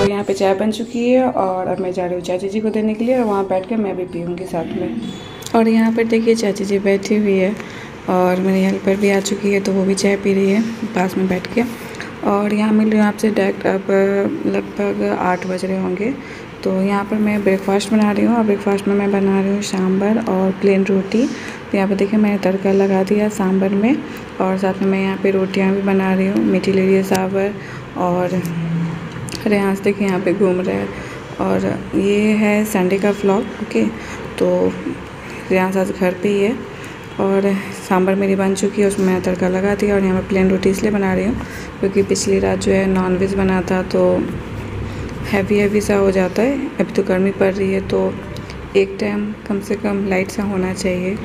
यहाँ पे चाय बन चुकी है और अब मैं जा रही हूँ चाची जी को देने के लिए और वहाँ बैठ कर मैं भी पीऊँगी साथ में। और यहाँ पर देखिए चाची जी बैठी हुई है और मेरी हेल्पर भी आ चुकी है, तो वो भी चाय पी रही है पास में बैठ के। और यहाँ मिल रही हूँ आपसे डायरेक्ट अब लगभग 8 बज रहे होंगे। तो यहाँ पर मैं ब्रेकफास्ट बना रही हूँ और ब्रेकफास्ट में मैं बना रही हूँ सांभर और प्लेन रोटी। तो यहाँ पर देखिए मैंने तड़का लगा दिया सांभर में और साथ में मैं यहाँ पे रोटियाँ भी बना रही हूँ। मीठी ले रही है सांभर और रेहांस देखिए यहाँ पे घूम रहे हैं। और ये है संडे का व्लॉग। ओके, तो रेहांस आज घर पे ही है और सांभर मेरी बन चुकी है, उसमें मैंने तड़का लगा दिया। और यहाँ मैं प्लेन रोटी इसलिए बना रही हूँ क्योंकि पिछली रात जो है नॉनवेज बना था तो हैवी सा हो जाता है। अभी तो गर्मी पड़ रही है तो एक टाइम कम से कम लाइट सा होना चाहिए।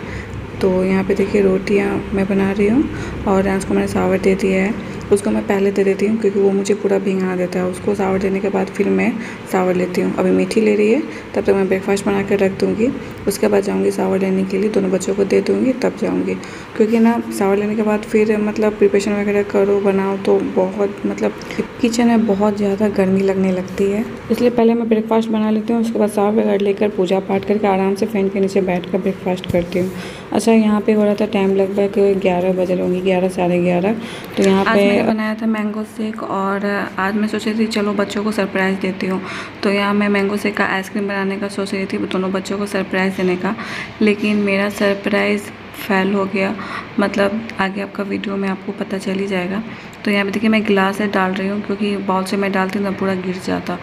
तो यहाँ पे देखिए रोटियाँ मैं बना रही हूँ और रेहांस को मैंने सांभर दे दिया है। उसको मैं पहले दे देती हूँ क्योंकि वो मुझे पूरा भिंगा देता है। उसको सांभर देने के बाद फिर मैं सांभर लेती हूँ। अभी मीठी ले रही है, तब तक मैं ब्रेकफास्ट बना कर रख दूँगी। उसके बाद जाऊँगी सांभर लेने के लिए, दोनों बच्चों को दे दूँगी तब जाऊँगी। क्योंकि ना सांभर लेने के बाद फिर मतलब प्रिपरेशन वगैरह करो बनाओ तो बहुत मतलब किचन में बहुत ज़्यादा गर्मी लगने लगती है, इसलिए पहले मैं ब्रेकफास्ट बना लेती हूँ। उसके बाद सांभर वगैरह लेकर पूजा पाठ करके आराम से फैन के नीचे बैठ कर ब्रेकफास्ट करती हूँ। अच्छा, यहाँ पे हो रहा था टाइम लगभग 11 बज रहे होंगे, 11 साढ़े 11। तो यहाँ पे बनाया था मैंगो शेक और आज मैं सोच रही थी चलो बच्चों को सरप्राइज़ देती हूँ। तो यहाँ मैं मैंगो शेक का आइसक्रीम बनाने का सोच रही थी दोनों बच्चों को सरप्राइज़ देने का, लेकिन मेरा सरप्राइज़ फेल हो गया। मतलब आगे आपका वीडियो में आपको पता चल ही जाएगा। तो यहाँ पे देखिए मैं गिलास से डाल रही हूँ क्योंकि बॉल से मैं डालती हूँ तो पूरा गिर जाता।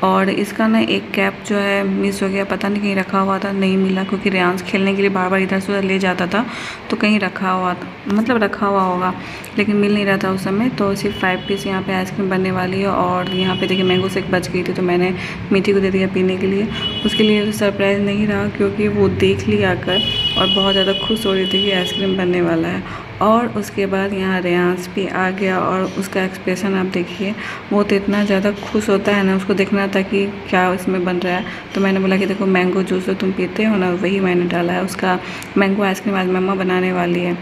और इसका ना एक कैप जो है मिस हो गया, पता नहीं कहीं रखा हुआ था, नहीं मिला क्योंकि रेहांस खेलने के लिए बार बार इधर से उधर ले जाता था तो कहीं रखा हुआ था, मतलब रखा हुआ होगा, लेकिन मिल नहीं रहा था उस समय। तो सिर्फ 5 पीस यहाँ पे आइसक्रीम बनने वाली है। और यहाँ पे देखिए मैंगो शेक बच गई थी तो मैंने मीठी को दे दिया पीने के लिए। उसके लिए तो सरप्राइज़ नहीं रहा क्योंकि वो देख लिया आकर और बहुत ज़्यादा खुश हो रही थी कि आइसक्रीम बनने वाला है। और उसके बाद यहाँ रेहांस भी आ गया और उसका एक्सप्रेशन आप देखिए, वो तो इतना ज़्यादा खुश होता है ना, उसको देखना था कि क्या इसमें बन रहा है। तो मैंने बोला कि देखो मैंगो जूस जो तुम पीते हो ना वही मैंने डाला है, उसका मैंगो आइसक्रीम आज मम्मा बनाने वाली है।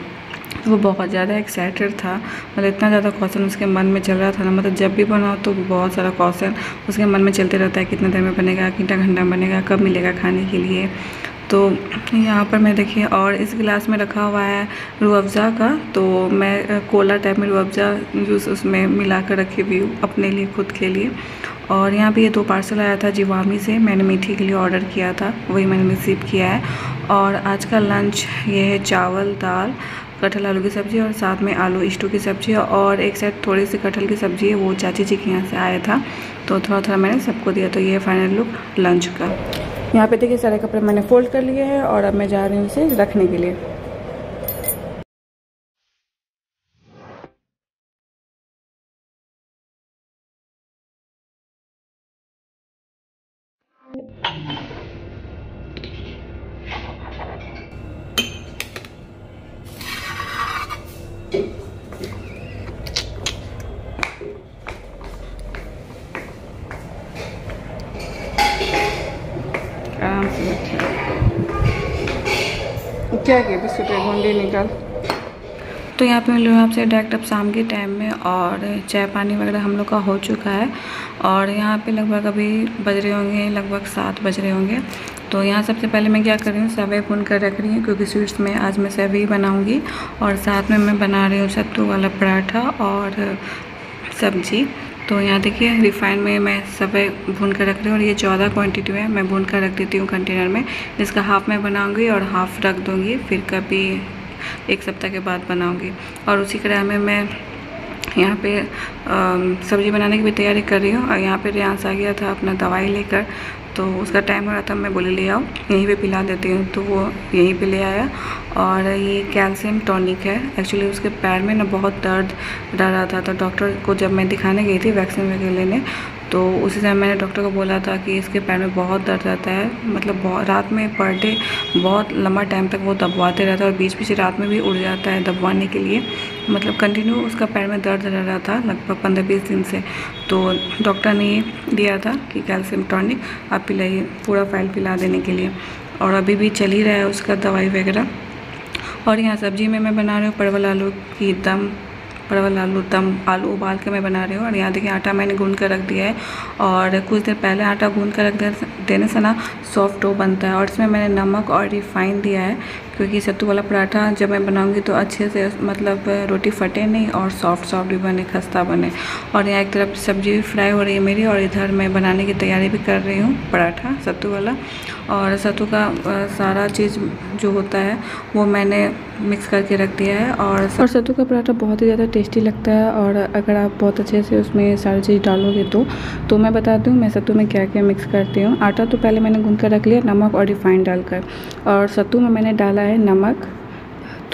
वो बहुत ज़्यादा एक्साइटेड था, मतलब इतना ज़्यादा क्वेश्चन उसके मन में चल रहा था ना, मतलब जब भी बनाओ तो बहुत सारा क्वेश्चन उसके मन में चलते रहता है, कितने देर में बनेगा, कितना घंटा बनेगा, कब मिलेगा खाने के लिए। तो यहाँ पर मैं देखिए और इस गिलास में रखा हुआ है रूह अफ़ज़ा का, तो मैं कोला टाइप में रूह अफ़ज़ा जूस उसमें मिला कर रखी हुई हूँ अपने लिए, खुद के लिए। और यहाँ पे ये 2 पार्सल आया था जिवामी से, मैंने मीठी के लिए ऑर्डर किया था, वही मैंने रिसीव किया है। और आज का लंच ये है चावल दाल कटहल आलू की सब्ज़ी और साथ में आलू स्टू की सब्ज़ी और एक साइड थोड़ी सी कटहल की सब्ज़ी है, वो चाची जी के यहाँ से आया था तो थोड़ा थोड़ा मैंने सबको दिया। तो ये है फाइनल लुक लंच का। यहाँ पे देखिए सारे कपड़े मैंने फोल्ड कर लिए हैं और अब मैं जा रही हूँ इसे रखने के लिए। आराम से बैठे क्या किया बिस्कुट गुंडी निकाल। तो यहाँ पे मिल रही हूँ आपसे डायरेक्ट अब शाम के टाइम में और चाय पानी वगैरह हम लोग का हो चुका है। और यहाँ पे लगभग अभी बज रहे होंगे लगभग 7 बज रहे होंगे। तो यहाँ सबसे पहले मैं क्या कर रही हूँ, सेवई भून कर रख रही हूँ क्योंकि स्वीट्स में आज मैं सेवई बनाऊँगी। और साथ में मैं बना रही हूँ सत्तू वाला पराठा और सब्जी। तो यहाँ देखिए रिफाइंड में मैं सेवई भून कर रख रही हूँ और ये 14 क्वांटिटी है, मैं भून कर रख देती हूँ कंटेनर में, जिसका हाफ़ मैं बनाऊँगी और हाफ़ रख दूँगी, फिर कभी 1 सप्ताह के बाद बनाऊँगी। और उसी कढ़ाई में मैं यहाँ पे सब्ज़ी बनाने की भी तैयारी कर रही हूँ। और यहाँ पे रेहांस आ गया था अपना दवाई लेकर, तो उसका टाइम हो रहा था, मैं बोले ले आओ यहीं पे पिला देती हूँ, तो वो यहीं पे ले आया। और ये कैल्शियम टॉनिक है। एक्चुअली उसके पैर में ना बहुत दर्द रहा था, तो डॉक्टर को जब मैं दिखाने गई थी वैक्सीन वगैरह लेने, तो उसी समय मैंने डॉक्टर को बोला था कि इसके पैर में बहुत दर्द रहता है, मतलब रात में पर डे बहुत लंबा टाइम तक वो दबवाते रहता है और बीच बीच रात में भी उड़ जाता है दबवाने के लिए, मतलब कंटिन्यू उसका पैर में दर्द रह रहा था लगभग 15-20 दिन से। तो डॉक्टर ने ये दिया था कि कैल्शियम टॉनिक आप पिलाइए, पूरा फाइल पिला देने के लिए, और अभी भी चल ही रहा है उसका दवाई वगैरह। और यहाँ सब्जी में मैं बना रही हूँ परवल आलू दम, आलू उबाल के मैं बना रही हूँ। और यहाँ देखिए आटा मैंने गूंद कर रख दिया है, और कुछ देर पहले आटा गूंद कर रख देने से ना सॉफ्ट डो बनता है। और इसमें मैंने नमक और रिफाइन दिया है, क्योंकि सत्तू वाला पराठा जब मैं बनाऊंगी तो अच्छे से मतलब रोटी फटे नहीं और सॉफ्ट भी बने, खस्ता बने। और यहाँ एक तरफ सब्जी भी फ्राई हो रही है मेरी, और इधर मैं बनाने की तैयारी भी कर रही हूँ पराठा सत्तू वाला। और सत्तू का सारा चीज़ जो होता है वो मैंने मिक्स करके रख दिया है। और सत्तू का पराठा बहुत ही ज़्यादा टेस्टी लगता है, और अगर आप बहुत अच्छे से उसमें सारी चीज़ डालोगे तो मैं बताती हूँ मैं सत्तू में क्या क्या मिक्स करती हूँ। आटा तो पहले मैंने गूंद कर रख लिया नमक और रिफाइंड डालकर, और सत्तू में मैंने डाला है नमक,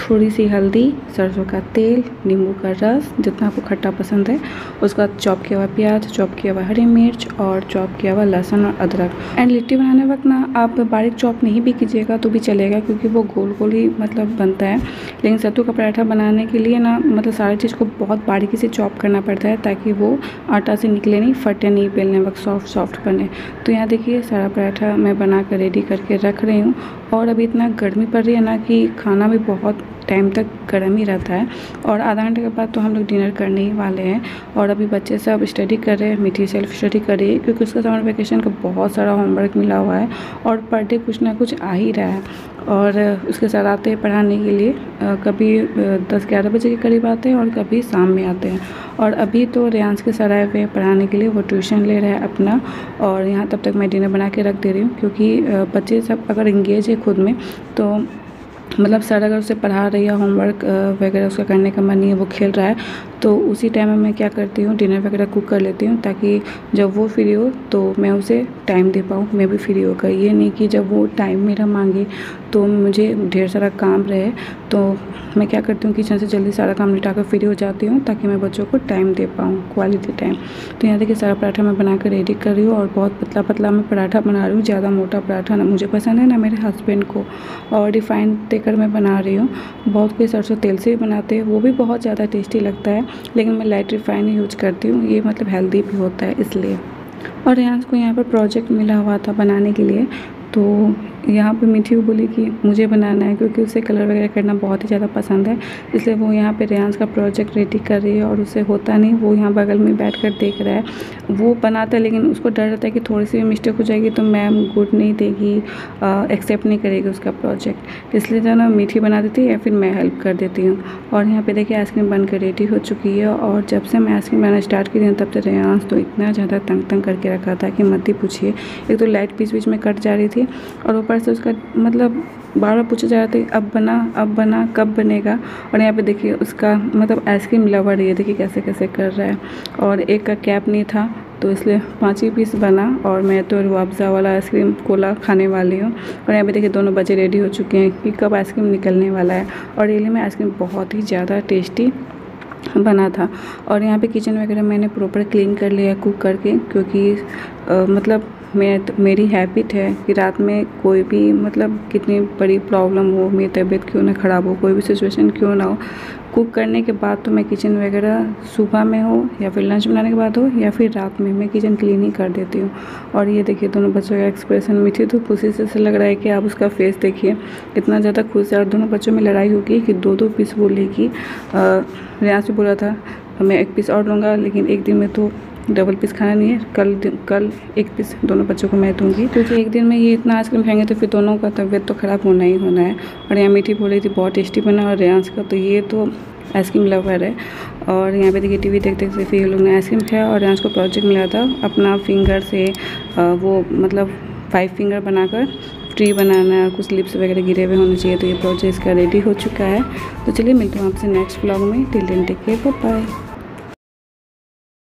थोड़ी सी हल्दी, सरसों का तेल, नींबू का रस जितना आपको खट्टा पसंद है, उसके बाद चॉप किया हुआ प्याज, चॉप किया हुआ हरी मिर्च, और चॉप किया हुआ लहसुन और अदरक। एंड लिट्टी बनाने वक्त ना आप बारीक चॉप नहीं भी कीजिएगा तो भी चलेगा, क्योंकि वो गोल गोल ही मतलब बनता है। लेकिन सत्तू का पराठा बनाने के लिए ना मतलब सारी चीज़ को बहुत बारीकी से चॉप करना पड़ता है, ताकि वो आटा से निकले नहीं, फटे नहीं, बेलने वक्त सॉफ्ट बने। तो यहाँ देखिए सारा पराठा मैं बना कर रेडी करके रख रही हूँ। और अभी इतना गर्मी पड़ रही है ना कि खाना भी बहुत टाइम तक गर्म ही रहता है, और आधा घंटे के बाद तो हम लोग डिनर करने ही वाले हैं। और अभी बच्चे सब स्टडी कर रहे हैं, मीठी सेल्फ स्टडी कर रही है, क्योंकि उसका समर वेकेशन का बहुत सारा होमवर्क मिला हुआ है, और पर डे कुछ ना कुछ आ ही रहा है। और उसके साथ आते हैं पढ़ाने के लिए, कभी 10-11 बजे के करीब आते हैं और कभी शाम में आते हैं। और अभी तो रियांश के सर आए हुए हैं पढ़ाने के लिए, वो ट्यूशन ले रहा है अपना, और यहाँ तब तक मैं डिनर बना के रख दे रही हूँ, क्योंकि बच्चे सब अगर इंगेज है खुद में, तो मतलब सर अगर उसे पढ़ा रही है, होमवर्क वगैरह उसका करने का मन नहीं है, वो खेल रहा है, तो उसी टाइम में मैं क्या करती हूँ डिनर वगैरह कुक कर लेती हूँ, ताकि जब वो फ्री हो तो मैं उसे टाइम दे पाऊँ, मैं भी फ्री होकर। ये नहीं कि जब वो टाइम मेरा मांगे तो मुझे ढेर सारा काम रहे, तो मैं क्या करती हूँ किचन से जल्दी सारा काम निपटा कर फ्री हो जाती हूँ, ताकि मैं बच्चों को टाइम दे पाऊँ, क्वालिटी टाइम। तो यहाँ देखिए सारा पराठा मैं बना कर रेडी कर रही हूँ, और बहुत पतला पतला मैं पराठा बना रही हूँ, ज़्यादा मोटा पराठा ना मुझे पसंद है ना मेरे हस्बैंड को। और रिफाइंड देकर मैं बना रही हूँ। बहुत कोई सरसों तेल से भी बनाते हैं, वो भी बहुत ज़्यादा टेस्टी लगता है, लेकिन मैं लाइट रिफाइन यूज करती हूँ, ये मतलब हेल्दी भी होता है इसलिए। और यहाँ को यहाँ पर प्रोजेक्ट मिला हुआ था बनाने के लिए, तो यहाँ पे मीठी को बोली कि मुझे बनाना है, क्योंकि उसे कलर वगैरह करना बहुत ही ज़्यादा पसंद है, इसलिए वो यहाँ पे रियांश का प्रोजेक्ट रेडी कर रही है। और उसे होता नहीं, वो यहाँ बगल में बैठकर देख रहा है। वो बनाता है, लेकिन उसको डर रहता है कि थोड़ी सी भी मिस्टेक हो जाएगी तो मैम गुड नहीं देगी, एक्सेप्ट नहीं करेगी उसका प्रोजेक्ट, इसलिए जो ना मीठी बना देती है या फिर मैं हेल्प कर देती हूँ। और यहाँ पर देखिए आइसक्रीम बन कर रेडी हो चुकी है, और जब से मैं आइसक्रीम बनाना स्टार्ट की थी तब से रियांश तो इतना ज़्यादा तंग करके रखा था कि मत ही पूछिए। एक तो लाइट बीच बीच में कट जा रही थी, और ऊपर से उसका मतलब बार बार पूछा जा रहा था अब बना कब बनेगा। और यहाँ पे देखिए उसका मतलब आइसक्रीम लवर ये देखिए कैसे कैसे कर रहा है, और एक का कैप नहीं था तो इसलिए 5 ही पीस बना, और मैं तो रुआवज़ा वाला आइसक्रीम कोला खाने वाली हूँ। और यहाँ पे देखिए दोनों बच्चे रेडी हो चुके हैं कि कब आइसक्रीम निकलने वाला है। और रियली में आइसक्रीम बहुत ही ज़्यादा टेस्टी बना था। और यहाँ पे किचन वगैरह मैंने प्रॉपर क्लीन कर लिया कुक करके, क्योंकि मतलब मेरी हैबिट है कि रात में कोई भी मतलब कितनी बड़ी प्रॉब्लम हो, मेरी तबीयत क्यों ना ख़राब हो, कोई भी सिचुएशन क्यों ना हो, कुक करने के बाद तो मैं किचन वगैरह सुबह में हो या फिर लंच बनाने के बाद हो या फिर रात में मैं किचन क्लीन ही कर देती हूँ। और ये देखिए दोनों बच्चों का एक्सप्रेशन, मीठी तो खुशी से ऐसा लग रहा है कि आप उसका फेस देखिए कितना ज़्यादा खुश है। और दोनों बच्चों में लड़ाई होगी कि 2-2 पीस वो लेगी। रियांश भी बोला था मैं 1 पीस और लूँगा, लेकिन एक दिन में तो डबल पीस खाना नहीं है, कल 1 पीस दोनों बच्चों को मैं दूंगी, क्योंकि एक दिन में ये इतना आइसक्रीम खाएंगे तो फिर दोनों का तबीयत तो ख़राब होना ही होना है। और यहाँ मीठी बोल रही थी बहुत टेस्टी बना, और रियांश का तो ये तो आइसक्रीम लवर है। और यहाँ पे देखिए टीवी देखते देखते फिर लोग ने आइसक्रीम खाया, और रियांश को प्रोजेक्ट मिला था अपना फिंगर से वो मतलब 5 फिंगर बनाकर ट्री बनाना, कुछ लिप्स वगैरह गिरे हुए होने चाहिए, तो ये प्रोजेक्ट इसका रेडी हो चुका है। तो चलिए मिलते हैं आपसे नेक्स्ट व्लॉग में। Till then take care, bye bye.